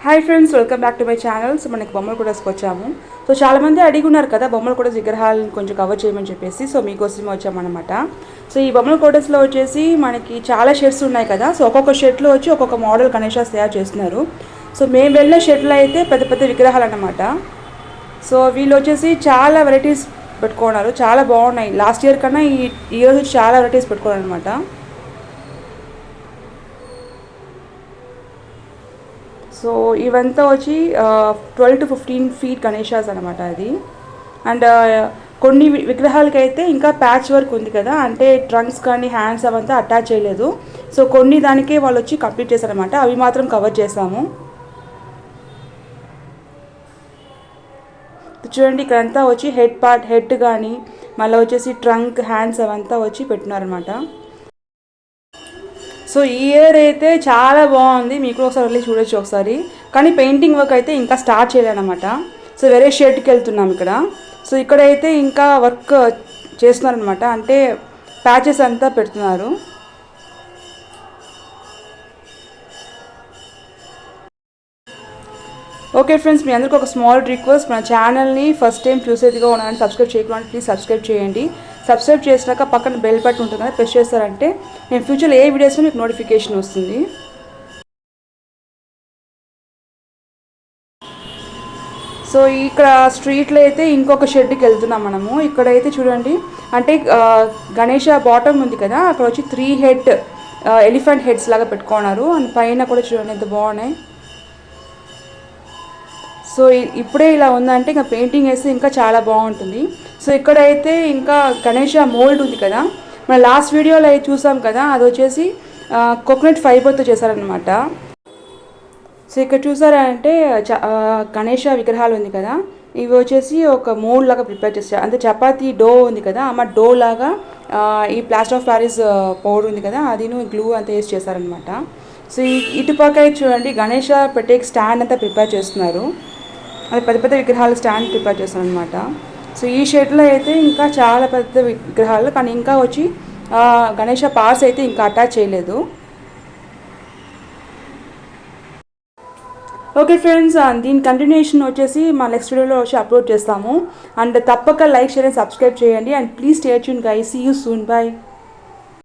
Hi friends, welcome back to my channel. So మనకి బొమ్మలు కూడా వచ్చాము. సో చాలామంది అడిగి ఉన్నారు కదా బొమ్మలు కూడా విగ్రహాలను కొంచెం కవర్ చేయమని చెప్పేసి. సో మీకోసమే వచ్చామన్నమాట. సో ఈ బొమ్మల కోటర్స్లో వచ్చేసి మనకి చాలా షెడ్స్ ఉన్నాయి కదా. సో ఒక్కొక్క షెడ్లో వచ్చి ఒక్కొక్క మోడల్ గణేషాస్ తయారు చేస్తున్నారు. సో మేము వెళ్ళిన షెడ్లో అయితే పెద్ద పెద్ద విగ్రహాలు అన్నమాట. సో వీళ్ళు వచ్చేసి చాలా వెరైటీస్ పెట్టుకున్నారు, చాలా బాగున్నాయి. లాస్ట్ ఇయర్ కన్నా ఈ రోజు చాలా వెరైటీస్ పెట్టుకున్నారు అనమాట. సో ఇవంతా వచ్చి 12 to 15 feet గణేషాస్ అనమాట అది. అండ్ కొన్ని విగ్రహాలకైతే ఇంకా ప్యాచ్ వర్క్ ఉంది కదా, అంటే ట్రంక్స్ కానీ హ్యాండ్స్ అవంతా అటాచ్ చేయలేదు. సో కొన్ని దానికే వాళ్ళు వచ్చి కంప్లీట్ చేశారనమాట. అవి మాత్రం కవర్ చేసాము. చూడండి, ఇక్కడంతా వచ్చి హెడ్ కానీ మళ్ళీ వచ్చేసి ట్రంక్ హ్యాండ్స్ అవంతా వచ్చి పెట్టినారనమాట. సో ఈ ఇయర్ అయితే చాలా బాగుంది, మీకు ఒకసారి వెళ్ళి చూడొచ్చు ఒకసారి. కానీ పెయింటింగ్ వర్క్ అయితే ఇంకా స్టార్ట్ చేయలేదన్నమాట. సో వేరే షెడ్కి వెళ్తున్నాం ఇక్కడ. సో ఇక్కడైతే ఇంకా వర్క్ చేస్తున్నారనమాట, అంటే ప్యాచెస్ అంతా పెడుతున్నారు. ఓకే ఫ్రెండ్స్, మీ అందరికీ ఒక స్మాల్ రిక్వెస్ట్, మన ఛానల్ని ఫస్ట్ టైం చూసేదిగా ఉన్నారని సబ్స్క్రైబ్ చేయకుండా ప్లీజ్ సబ్స్క్రైబ్ చేయండి. సబ్స్క్రైబ్ చేసినాక పక్కన బెల్ బటన్ ఉంటుంది కదా, ప్రెస్ చేస్తారంటే నేను ఫ్యూచర్లో ఏ వీడియోస్లో మీకు నోటిఫికేషన్ వస్తుంది. సో ఇక్కడ స్ట్రీట్లో అయితే ఇంకొక షెడ్కి వెళ్తున్నాం మనము. ఇక్కడైతే చూడండి, అంటే గణేష బాటమ్ ఉంది కదా, అక్కడ వచ్చి 3 head ఎలిఫెంట్ హెడ్స్ లాగా పెట్టుకున్నారు. అండ్ పైన కూడా చూడండి ఎంత బాగున్నాయి. సో ఇప్పుడే ఇలా ఉందంటే ఇంకా పెయింటింగ్ వేస్తే ఇంకా చాలా బాగుంటుంది. సో ఇక్కడైతే ఇంకా గణేష మోల్డ్ ఉంది కదా, మన లాస్ట్ వీడియోలో అయితే చూసాం కదా, అది వచ్చేసి కోకోనట్ ఫైబర్తో చేశారనమాట. సో ఇక్కడ చూసారంటే గణేష విగ్రహాలు ఉంది కదా, ఇవి వచ్చేసి ఒక మోల్డ్ లాగా ప్రిపేర్ చేస్తారు. అంటే చపాతీ డో ఉంది కదా, అమ్మ డో లాగా ఈ ప్లాస్టర్ ఆఫ్ ప్యారిస్ పౌడర్ ఉంది కదా, అదిను గ్లూ అంతా వేసి చేశారనమాట. సో ఇటుపక్క అయితే చూడండి, గణేష పెట్టే స్టాండ్ అంతా ప్రిపేర్ చేస్తున్నారు. అది పెద్ద పెద్ద విగ్రహాలు స్టాండ్ ప్రిపేర్ చేస్తాను అనమాట. సో ఈ షెడ్లో అయితే ఇంకా చాలా పెద్ద విగ్రహాలు, కానీ ఇంకా వచ్చి గణేష పార్ట్స్ అయితే ఇంకా అటాచ్ చేయలేదు. ఓకే ఫ్రెండ్స్, దీని కంటిన్యూషన్ వచ్చేసి మా నెక్స్ట్ వీడియోలో వచ్చి అప్లోడ్ చేస్తాము. అండ్ తప్పక లైక్, షేర్ అండ్ సబ్స్క్రైబ్ చేయండి. And please stay tuned guys. See you soon. By.